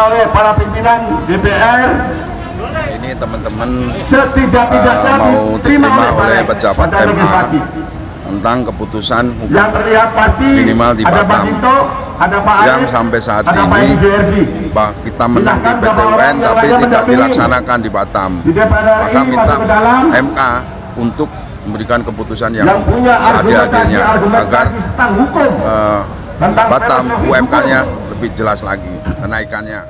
oleh para pimpinan DPR. Ini teman-teman Setidak-tidaknya mau diterima oleh pejabat pada MA legislasi. tentang keputusan Yang terlihat pasti minimal di ada Pak Batam Sinto, ada Pak yang Arief, sampai saat ada Pak ini Suherdi. kita menang di PT UN tapi tidak dilaksanakan di Batam. Di DPR Maka RI minta masuk ke dalam MK untuk memberikan keputusan yang punya seadil-adilnya agar tentang hukum tentang Batam filosofi UMK-nya hukum. lebih jelas lagi kenaikannya.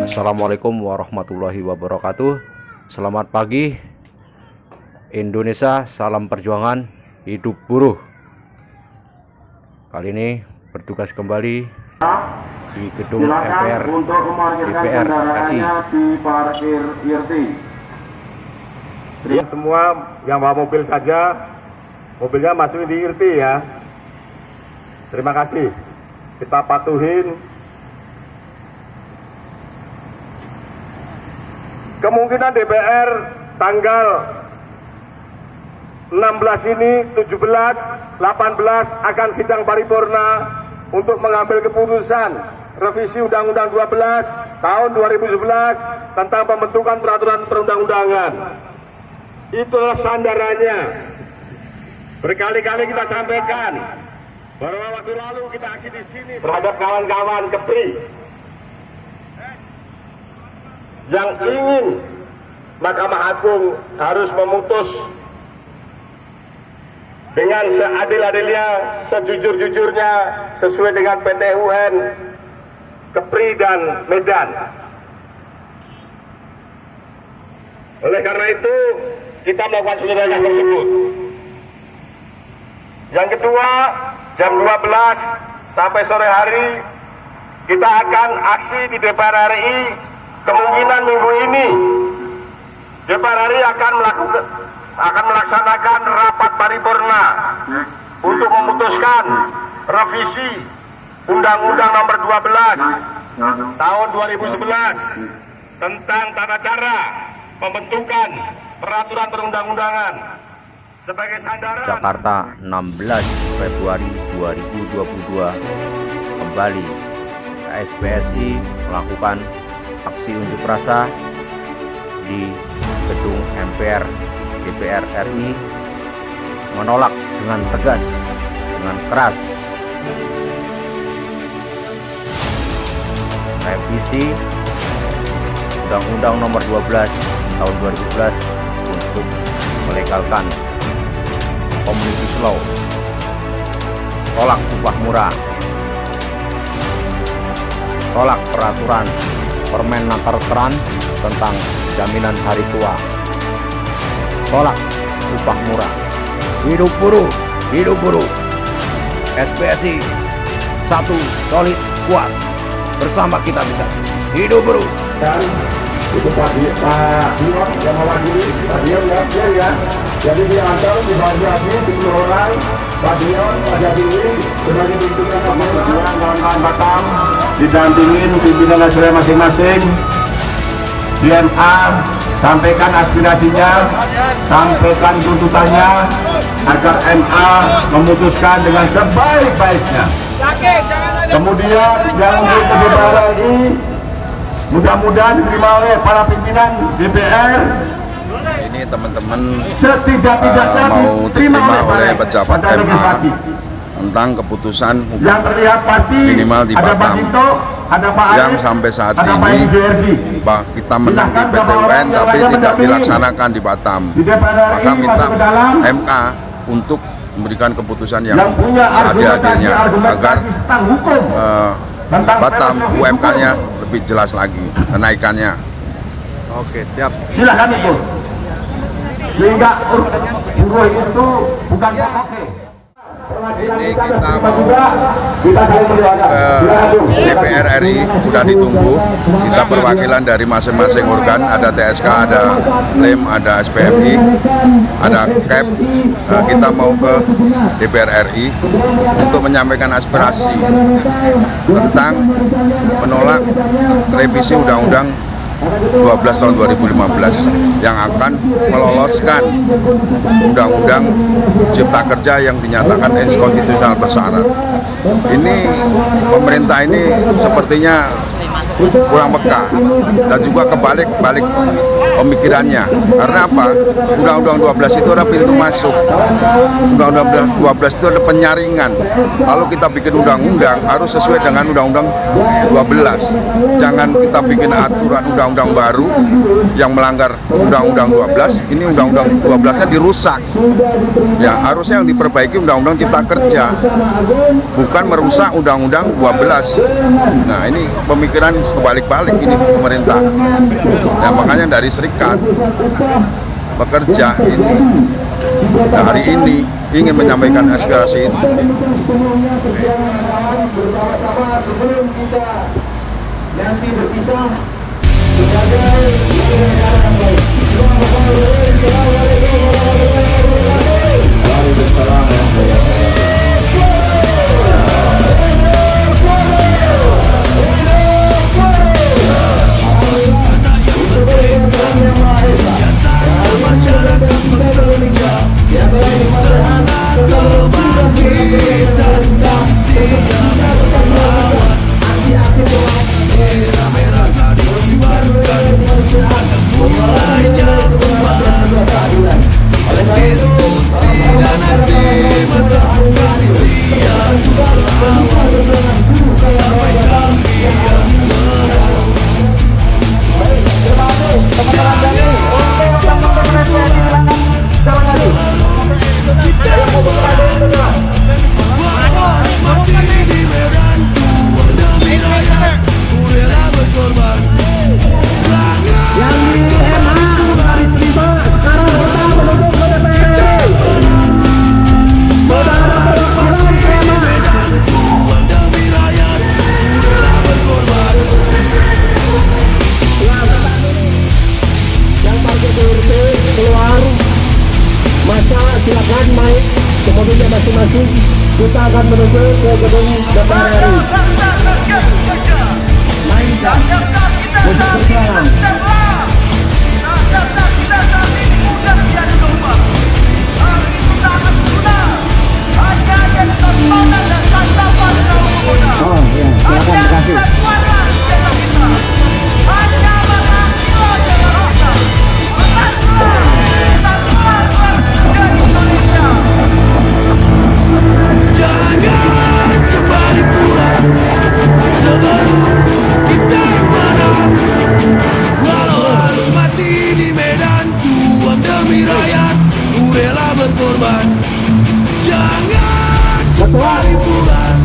Assalamualaikum warahmatullahi wabarakatuh. Selamat pagi Indonesia, salam perjuangan, hidup buruh. Kali ini bertugas kembali di gedung MPR DPR RI. Di parkir IRT. Semua yang bawa mobil saja, mobilnya masukin di IRT ya. Terima kasih. Kita patuhin. Kemungkinan DPR tanggal 16 ini, 17, 18 akan sidang paripurna untuk mengambil keputusan revisi Undang-Undang 12 tahun 2011 tentang pembentukan peraturan perundang-undangan. Itulah sandarannya. Berkali-kali kita sampaikan bahwa waktu lalu kita aksi di sini terhadap kawan-kawan KEPRI yang ingin Mahkamah Agung harus memutus dengan seadil-adilnya, sejujur-jujurnya, sesuai dengan PT UN, KEPRI dan Medan. Oleh karena itu, kita melakukan solidaritas tersebut. Yang kedua, jam 12 sampai sore hari, kita akan aksi di DPR RI. Kemungkinan minggu ini DPR RI akan melaksanakan rapat paripurna untuk memutuskan revisi Undang-Undang Nomor 12 tahun 2011 tentang tata cara pembentukan peraturan perundang-undangan. Sebagai sandaran, Jakarta 16 Februari 2022 kembali KSPSI melakukan aksi unjuk rasa di gedung MPR DPR RI, menolak dengan tegas, dengan keras revisi Undang-Undang Nomor 12 tahun 2011 untuk melegalkan Omnibus Law, tolak upah murah, tolak peraturan Permenaker Trans tentang jaminan hari tua, tolak upah murah. Hidup buruh, hidup buruh. SPSI satu, solid, kuat. Bersama kita bisa. Hidup buruh. Dan itu Pak Dion yang mewakili, Pak Dion ya. Jadi diantar di bagi 10 orang, Pak Dion, Pak Jadili sebagai pimpinan kawan-kawan Batam, didampingin pimpinan nasional masing-masing. DMA sampaikan aspirasinya, sampaikan tuntutannya agar MA memutuskan dengan sebaik-baiknya. Kemudian yang untuk DPR RI mudah-mudahan diterima oleh para pimpinan DPR. Ini teman-teman Setidak-tidaknya mau diterima oleh pejabat pada MA legislasi. tentang keputusan Yang terlihat pasti minimal di ada Pak Batam Sinto, ada Pak yang Arief, sampai saat ada Pak ini Suherdi. kita menang di PT UN tapi tidak dilaksanakan di Batam. Di DPR RI Maka minta masuk ke dalam MK untuk memberikan keputusan yang punya seadil-adilnya agar tentang hukum tentang Batam filosofi UMK-nya hukum. lebih jelas lagi kenaikannya. Oke, siap. Silakan itu. Sehingga buruh itu bukan pokoknya. Ini kita mau Kita saling mendoakan. ke DPR RI, sudah ditunggu. Kita perwakilan dari masing-masing organ, ada TSK, ada LEM, ada SPMI, ada KEP. Kita mau ke DPR RI untuk menyampaikan aspirasi tentang menolak revisi Undang-Undang 12 tahun 2015 yang akan meloloskan Undang-Undang Cipta Kerja yang dinyatakan inkonstitusional bersyarat. Ini pemerintah ini sepertinya kurang peka dan juga kebalik pemikirannya. Karena apa? Undang-Undang 12 itu ada pintu masuk. Undang-Undang 12 itu ada penyaringan. Kalau kita bikin undang-undang harus sesuai dengan Undang-Undang 12. Jangan kita bikin aturan undang-undang baru yang melanggar Undang-Undang 12. Ini Undang-Undang 12-nya dirusak. Ya, harusnya yang diperbaiki Undang-Undang Cipta Kerja, bukan merusak Undang-Undang 12. Nah, ini pemikiran kebalik-balik ini pemerintah. Nah, makanya dari serikat pekerja ini hari ini ingin menyampaikan aspirasi itu. Sebelum kita nanti berpisah, silakan naik ke mobilnya masing-masing. Kita akan menuju ke gedung DPR RI. Mainkan musik berselang. Oh ya, silakan kasih.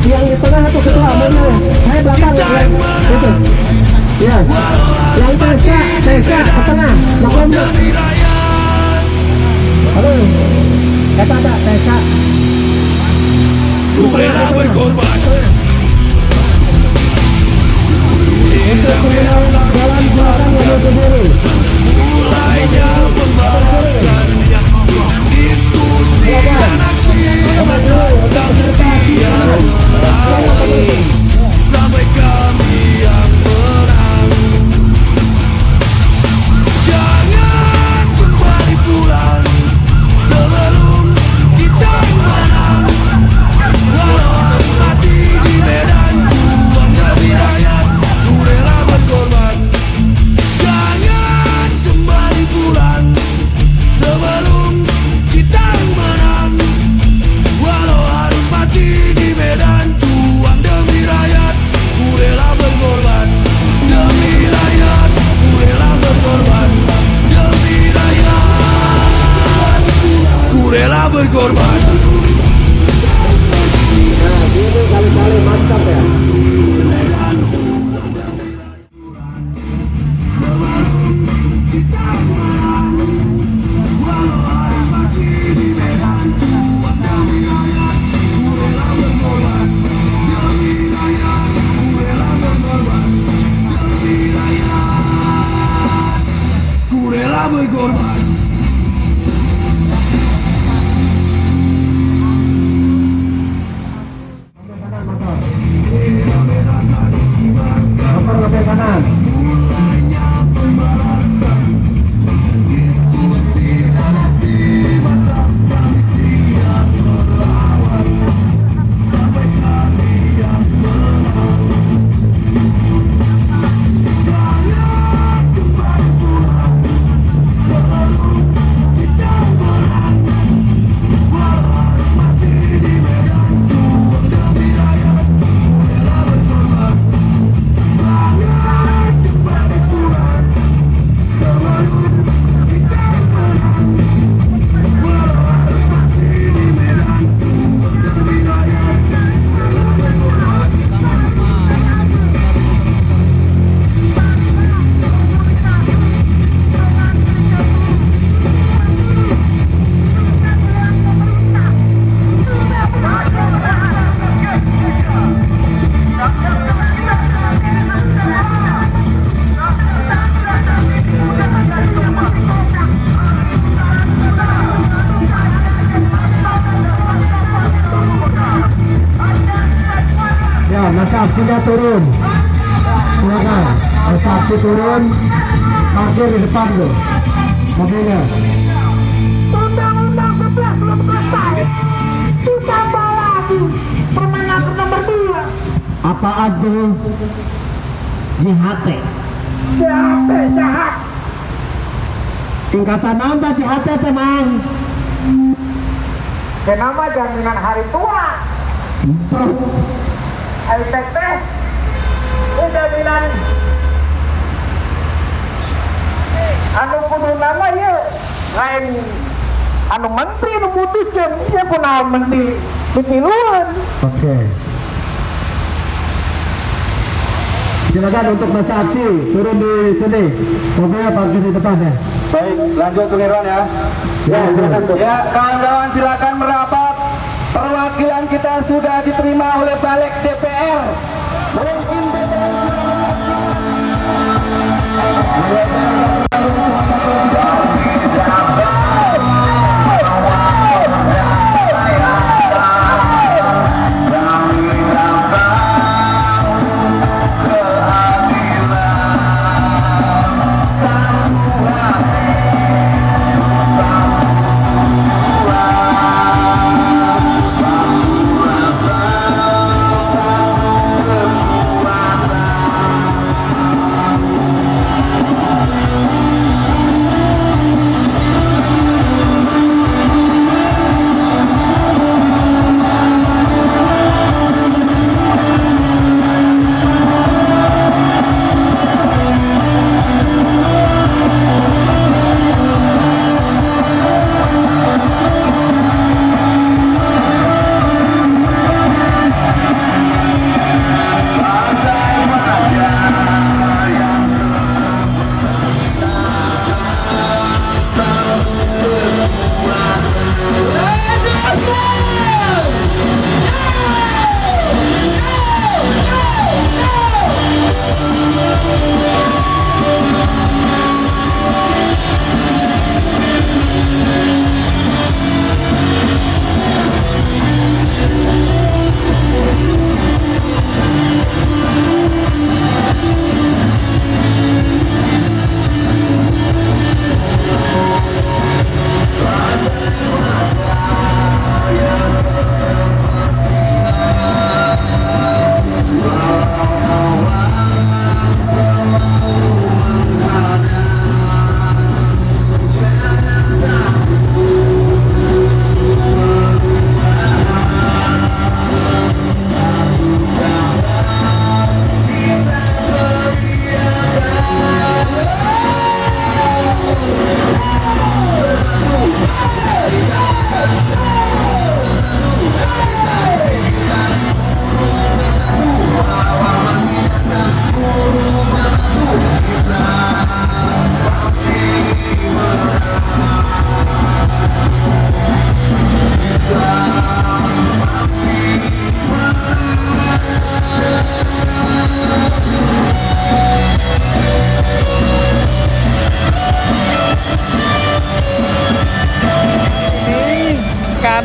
Yang di tengah itu ketua benar. Saya belakang itu. Ya. Yang TSK ke tengah. Halo. Kata ada TSK. Rela berkorban. Jalan belakang menuju dulu. Mulainya pembahasan, diskusi dan aksi massa tak siap melawan sampai kami yang menang. Jangan kembali pulang sebelum kita menang. Walau harus mati di medan juang demi rakyat, ku rela berkorban. Jangan kembali pulang sebelum kita menang. Walau harus mati di medan juang demi rakyat, ku rela berkorban. Demi rakyat, ku rela berkorban. Demi rakyat, ku rela berkorban. Nah, ini kali-kali mantap ya. Walau harus mati di medan juang demi rakyat, ku berkorban. Motor lebih kanan. Ya, masa aksinya turun. Silakan, masa aksi turun. Parkir di depan tuh mobilnya. Undang-undang 11 belum selesai. Ditambah lagi Permenaker nomor 2. Apaan tuh? Jihate. Jahat. Tingkatan nambah jihate teman. Kenapa jaminan hari tua? IPT itu jaminan anu kudu nama ya lain anu menteri anu putuskan ya kunaon menteri pipiluan. Oke. Silakan untuk masa aksi turun di sini. Mobilnya parkir di depan ya. Baik, lanjut pengiriman ya. Ya, kawan-kawan silakan merapat. Perwakilan kita sudah diterima oleh Balik DPR. Mungkin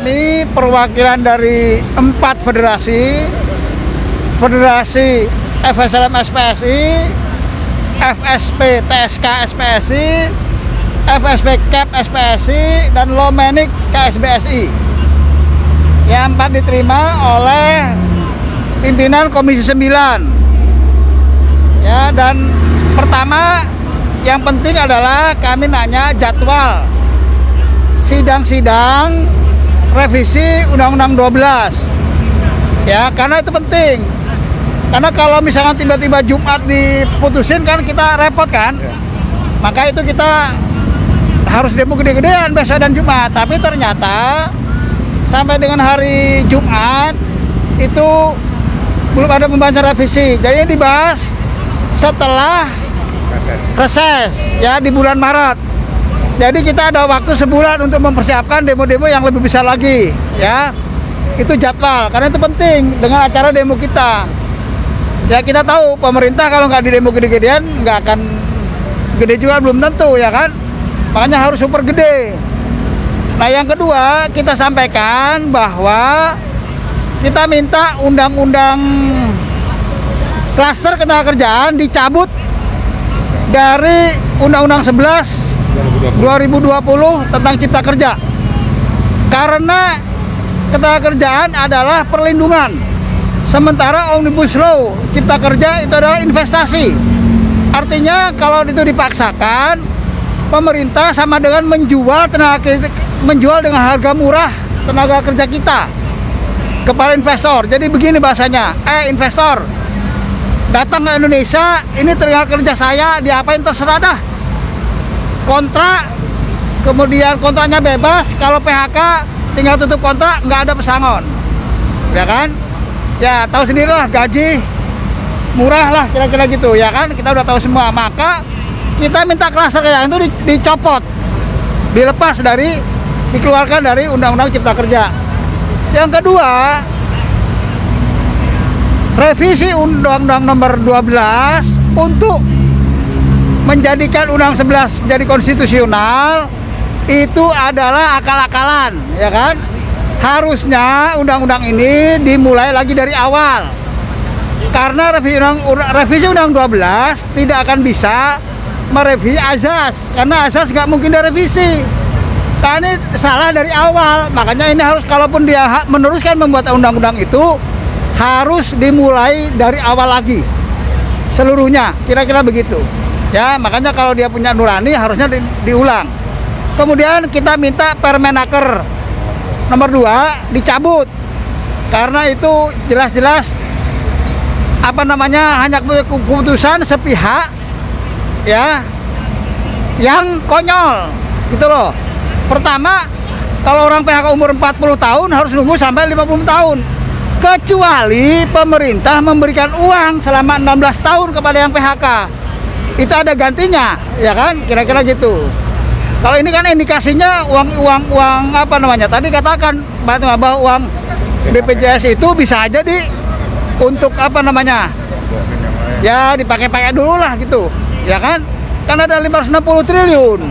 kami perwakilan dari 4 federasi, Federasi FSLM SPSI, FSP TSK SPSI, FSP CAP SPSI, dan Lomenik KSBSI. Yang 4 diterima oleh pimpinan Komisi 9. Ya, dan pertama yang penting adalah kami nanya jadwal sidang-sidang revisi Undang-Undang 12. Ya, karena itu penting. Karena kalau misalkan tiba-tiba Jumat diputusin kan kita repot kan. Maka itu kita harus demo gede-gedean besok dan Jumat. Tapi ternyata sampai dengan hari Jumat itu belum ada pembahasan revisi. Jadi dibahas setelah reses ya di bulan Maret. Jadi kita ada waktu sebulan untuk mempersiapkan demo-demo yang lebih besar lagi ya. Itu jadwal karena itu penting dengan acara demo kita. Ya kita tahu pemerintah kalau nggak di demo gede-gedean nggak akan gede juga, belum tentu ya kan. Makanya harus super gede. Nah yang kedua kita sampaikan bahwa kita minta undang-undang klaster ketenagakerjaan dicabut dari Undang-Undang 11 2020 tentang Cipta Kerja. Karena ketenagakerjaan adalah perlindungan. Sementara Omnibus Law Cipta Kerja itu adalah investasi. Artinya kalau itu dipaksakan, pemerintah sama dengan menjual dengan harga murah tenaga kerja kita kepada investor. Jadi begini bahasanya, investor datang ke Indonesia, ini tenaga kerja saya, diapain terserah dah. Kontrak, kemudian kontraknya bebas, kalau PHK tinggal tutup kontrak, nggak ada pesangon. Ya kan? Ya tahu sendirilah, gaji murah lah kira-kira gitu ya kan, kita udah tahu semua. Maka kita minta klaster kerjaan itu dicopot, dilepas dari, dikeluarkan dari Undang-Undang Cipta Kerja. Yang kedua, revisi Undang-Undang nomor 12 untuk menjadikan Undang-Undang 11 jadi konstitusional itu adalah akal-akalan ya kan. Harusnya undang-undang ini dimulai lagi dari awal. Karena revisi Undang-Undang 12 tidak akan bisa merevisi azas, karena azas nggak mungkin direvisi. Karena ini salah dari awal. Makanya ini harus, kalaupun dia meneruskan membuat undang-undang itu, harus dimulai dari awal lagi seluruhnya, kira-kira begitu ya. Makanya kalau dia punya nurani harusnya diulang. Kemudian kita minta Permenaker nomor 2 dicabut, karena itu jelas-jelas hanya keputusan sepihak ya, yang konyol gitu loh. Pertama, kalau orang PHK umur 40 tahun harus nunggu sampai 50 tahun. Kecuali pemerintah memberikan uang selama 16 tahun kepada yang PHK. Itu ada gantinya, ya kan? Kira-kira gitu. Kalau ini kan indikasinya uang tadi katakan bahwa uang BPJS itu bisa aja untuk ya dipakai-pakai dulu lah gitu, ya kan? Kan ada 560 triliun.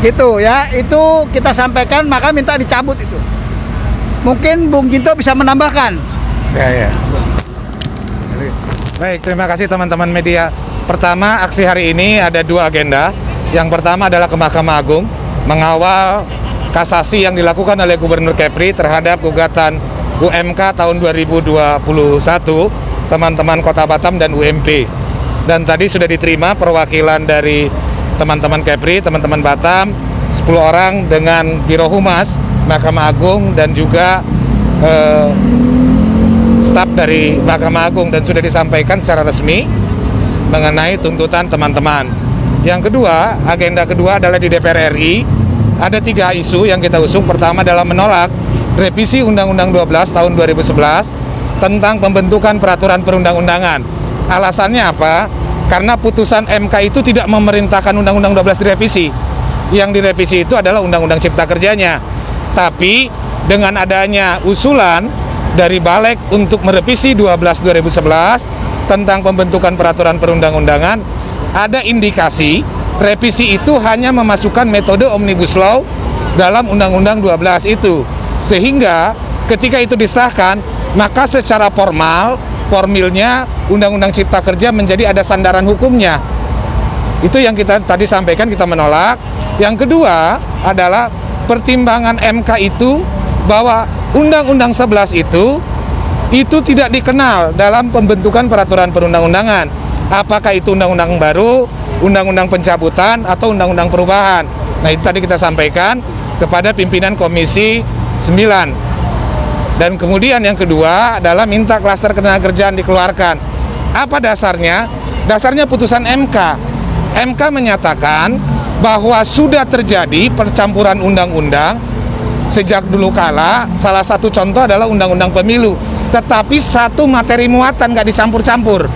Gitu ya, itu kita sampaikan, maka minta dicabut itu. Mungkin Bung Jinto bisa menambahkan. Ya. Baik, terima kasih teman-teman media. Pertama, aksi hari ini ada 2 agenda. Yang pertama adalah ke Mahkamah Agung mengawal kasasi yang dilakukan oleh Gubernur Kepri terhadap gugatan UMK tahun 2021 teman-teman Kota Batam dan UMP. Dan tadi sudah diterima perwakilan dari teman-teman Kepri, teman-teman Batam, 10 orang dengan Biro Humas Mahkamah Agung dan juga staf dari Mahkamah Agung, dan sudah disampaikan secara resmi mengenai tuntutan teman-teman. Yang kedua, agenda kedua adalah di DPR RI ada 3 isu yang kita usung. Pertama adalah menolak revisi Undang-Undang 12 tahun 2011 tentang pembentukan peraturan perundang-undangan. Alasannya apa? Karena putusan MK itu tidak memerintahkan Undang-Undang 12 direvisi. Yang direvisi itu adalah Undang-Undang Cipta Kerjanya. Tapi dengan adanya usulan dari Balek untuk merevisi 12 2011 tentang pembentukan peraturan perundang-undangan, ada indikasi revisi itu hanya memasukkan metode Omnibus Law dalam Undang-Undang 12 itu. Sehingga ketika itu disahkan, maka secara formilnya Undang-Undang Cipta Kerja menjadi ada sandaran hukumnya. Itu yang kita tadi sampaikan, kita menolak. Yang kedua adalah pertimbangan MK itu bahwa Undang-Undang 11 itu tidak dikenal dalam pembentukan peraturan perundang-undangan. Apakah itu undang-undang baru, undang-undang pencabutan, atau undang-undang perubahan. Nah, itu tadi kita sampaikan kepada pimpinan Komisi 9. Dan kemudian yang kedua adalah minta klaster ketenagakerjaan dikeluarkan. Apa dasarnya? Dasarnya putusan MK. MK menyatakan bahwa sudah terjadi percampuran undang-undang sejak dulu kala. Salah satu contoh adalah undang-undang pemilu, tetapi satu materi muatan nggak dicampur-campur.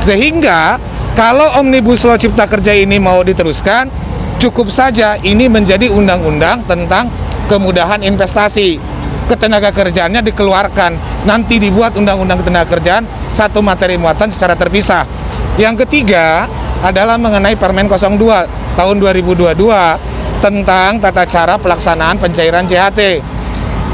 Sehingga kalau Omnibus Law Cipta Kerja ini mau diteruskan, cukup saja ini menjadi undang-undang tentang kemudahan investasi. Ketenaga kerjaannya dikeluarkan, nanti dibuat undang-undang ketenaga kerjaan satu materi muatan secara terpisah. Yang ketiga adalah mengenai Permen 02 tahun 2022 tentang tata cara pelaksanaan pencairan JHT.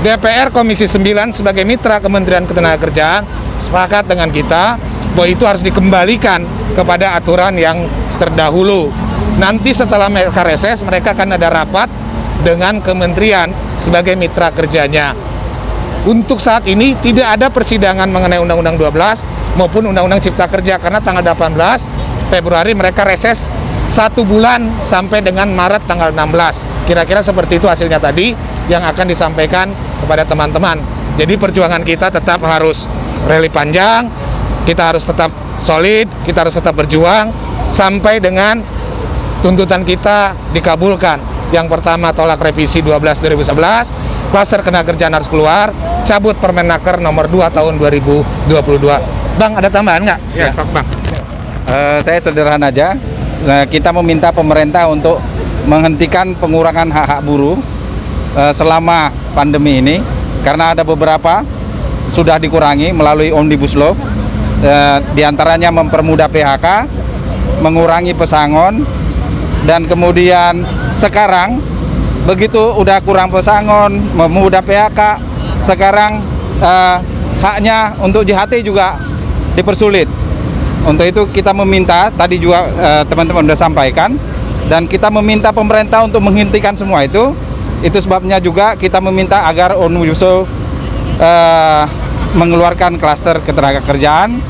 DPR Komisi 9 sebagai mitra Kementerian Ketenagakerjaan sepakat dengan kita bahwa itu harus dikembalikan kepada aturan yang terdahulu. Nanti setelah mereka reses, mereka akan ada rapat dengan kementerian sebagai mitra kerjanya. Untuk saat ini tidak ada persidangan mengenai Undang-Undang 12 maupun Undang-Undang Cipta Kerja karena tanggal 18 Februari mereka reses 1 bulan sampai dengan Maret tanggal 16. Kira-kira seperti itu hasilnya tadi yang akan disampaikan kepada teman-teman. Jadi perjuangan kita tetap harus rally panjang, kita harus tetap solid, kita harus tetap berjuang sampai dengan tuntutan kita dikabulkan. Yang pertama tolak revisi 12 2011, klaster ketenagakerjaan harus keluar, cabut Permenaker nomor 2 tahun 2022. Bang, ada tambahan nggak? Ya, sok Bang. Saya sederhana aja. Kita meminta pemerintah untuk menghentikan pengurangan hak-hak buruh selama pandemi ini, karena ada beberapa sudah dikurangi melalui Omnibus Law, diantaranya mempermudah PHK, mengurangi pesangon, dan kemudian sekarang begitu udah kurang pesangon, memudah PHK, sekarang haknya untuk JHT juga dipersulit. Untuk itu kita meminta, tadi juga teman-teman sudah sampaikan, dan kita meminta pemerintah untuk menghentikan semua itu. Itu sebabnya juga kita meminta agar Omnibus Law mengeluarkan klaster ketenagakerjaan.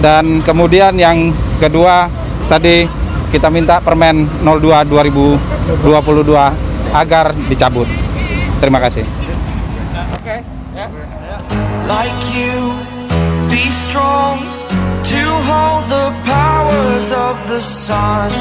Dan kemudian yang kedua tadi kita minta Permen 02 2022 agar dicabut. Terima kasih. Like you, be strong to hold the powers of the sun.